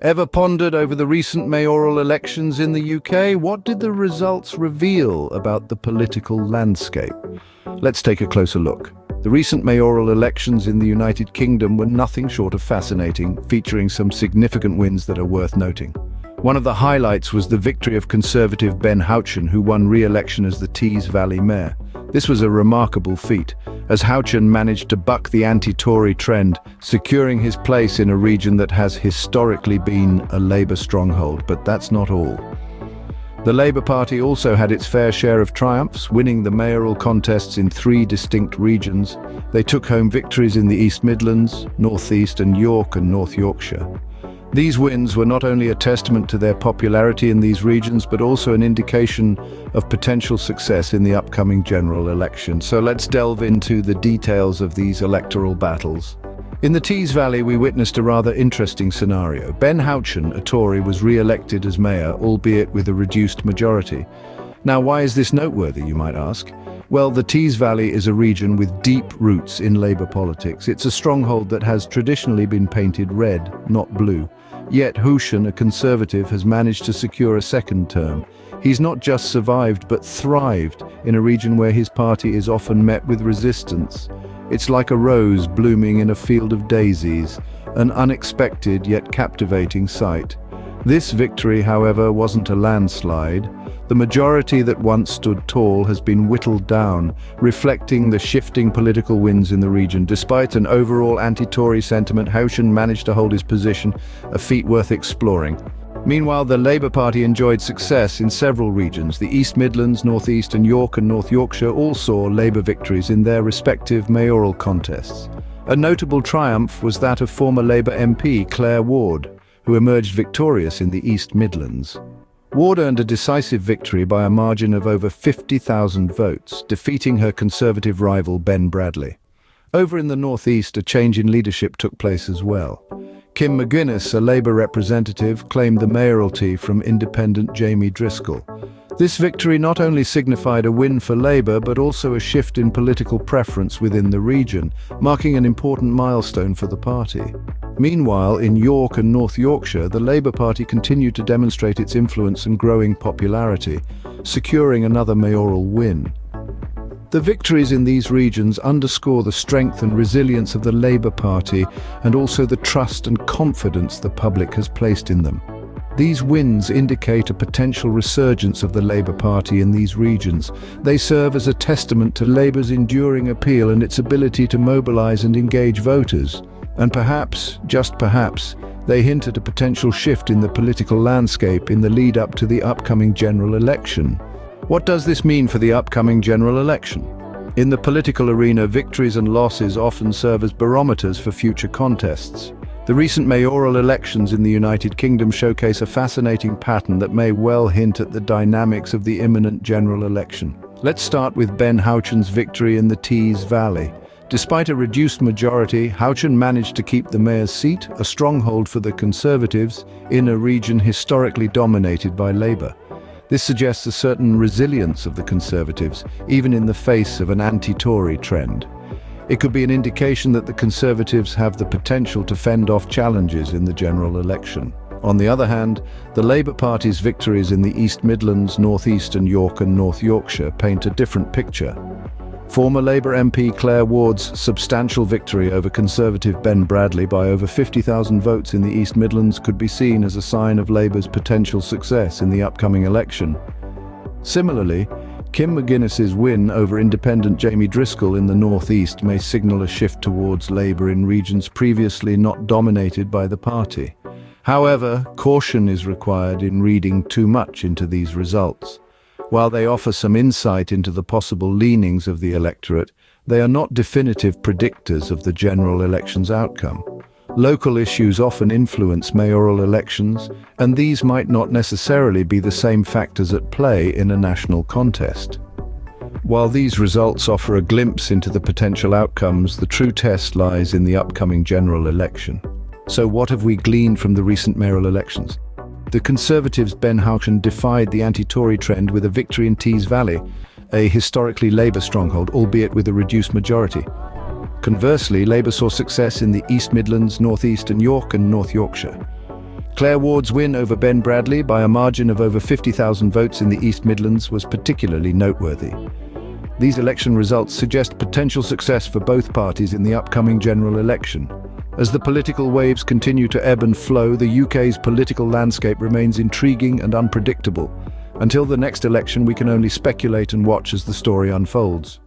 Ever pondered over the recent mayoral elections in the UK? What did the results reveal about the political landscape? Let's take a closer look. The recent mayoral elections in the United Kingdom were nothing short of fascinating, featuring some significant wins that are worth noting. One of the highlights was the victory of Conservative Ben Houchen, who won re-election as the Tees Valley Mayor. This was a remarkable feat, as Houchen managed to buck the anti-Tory trend, securing his place in a region that has historically been a Labour stronghold. But that's not all. The Labour Party also had its fair share of triumphs, winning the mayoral contests in 3 distinct regions. They took home victories in the East Midlands, North East and York and North Yorkshire. These wins were not only a testament to their popularity in these regions, but also an indication of potential success in the upcoming general election. So let's delve into the details of these electoral battles. In the Tees Valley, we witnessed a rather interesting scenario. Ben Houchen, a Tory, was re-elected as mayor, albeit with a reduced majority. Now, why is this noteworthy, you might ask? Well, the Tees Valley is a region with deep roots in Labour politics. It's a stronghold that has traditionally been painted red, not blue. Yet Houchen, a Conservative, has managed to secure a second term. He's not just survived, but thrived in a region where his party is often met with resistance. It's like a rose blooming in a field of daisies, an unexpected yet captivating sight. This victory, however, wasn't a landslide. The majority that once stood tall has been whittled down, reflecting the shifting political winds in the region. Despite an overall anti-Tory sentiment, Houchen managed to hold his position, a feat worth exploring. Meanwhile, the Labour Party enjoyed success in several regions. The East Midlands, North East and York and North Yorkshire all saw Labour victories in their respective mayoral contests. A notable triumph was that of former Labour MP Claire Ward, who emerged victorious in the East Midlands. Ward earned a decisive victory by a margin of over 50,000 votes, defeating her Conservative rival Ben Bradley. Over in the North East, a change in leadership took place as well. Kim McGuinness, a Labour representative, claimed the mayoralty from independent Jamie Driscoll. This victory not only signified a win for Labour, but also a shift in political preference within the region, marking an important milestone for the party. Meanwhile, in York and North Yorkshire, the Labour Party continued to demonstrate its influence and growing popularity, securing another mayoral win. The victories in these regions underscore the strength and resilience of the Labour Party and also the trust and confidence the public has placed in them. These wins indicate a potential resurgence of the Labour Party in these regions. They serve as a testament to Labour's enduring appeal and its ability to mobilise and engage voters. And perhaps, just perhaps, they hint at a potential shift in the political landscape in the lead-up to the upcoming general election. What does this mean for the upcoming general election? In the political arena, victories and losses often serve as barometers for future contests. The recent mayoral elections in the United Kingdom showcase a fascinating pattern that may well hint at the dynamics of the imminent general election. Let's start with Ben Houchen's victory in the Tees Valley. Despite a reduced majority, Houchen managed to keep the mayor's seat, a stronghold for the Conservatives, in a region historically dominated by Labour. This suggests a certain resilience of the Conservatives, even in the face of an anti-Tory trend. It could be an indication that the Conservatives have the potential to fend off challenges in the general election. On the other hand, the Labour Party's victories in the East Midlands, North East and York and North Yorkshire paint a different picture. Former Labour MP Claire Ward's substantial victory over Conservative Ben Bradley by over 50,000 votes in the East Midlands could be seen as a sign of Labour's potential success in the upcoming election. Similarly, Kim McGuinness's win over independent Jamie Driscoll in the North East may signal a shift towards Labour in regions previously not dominated by the party. However, caution is required in reading too much into these results. While they offer some insight into the possible leanings of the electorate, they are not definitive predictors of the general election's outcome. Local issues often influence mayoral elections, and these might not necessarily be the same factors at play in a national contest. While these results offer a glimpse into the potential outcomes, the true test lies in the upcoming general election. So what have we gleaned from the recent mayoral elections? The Conservatives' Ben Houchen defied the anti-Tory trend with a victory in Tees Valley, a historically Labour stronghold, albeit with a reduced majority. Conversely, Labour saw success in the East Midlands, North East and York and North Yorkshire. Claire Ward's win over Ben Bradley by a margin of over 50,000 votes in the East Midlands was particularly noteworthy. These election results suggest potential success for both parties in the upcoming general election. As the political waves continue to ebb and flow, the UK's political landscape remains intriguing and unpredictable. Until the next election, we can only speculate and watch as the story unfolds.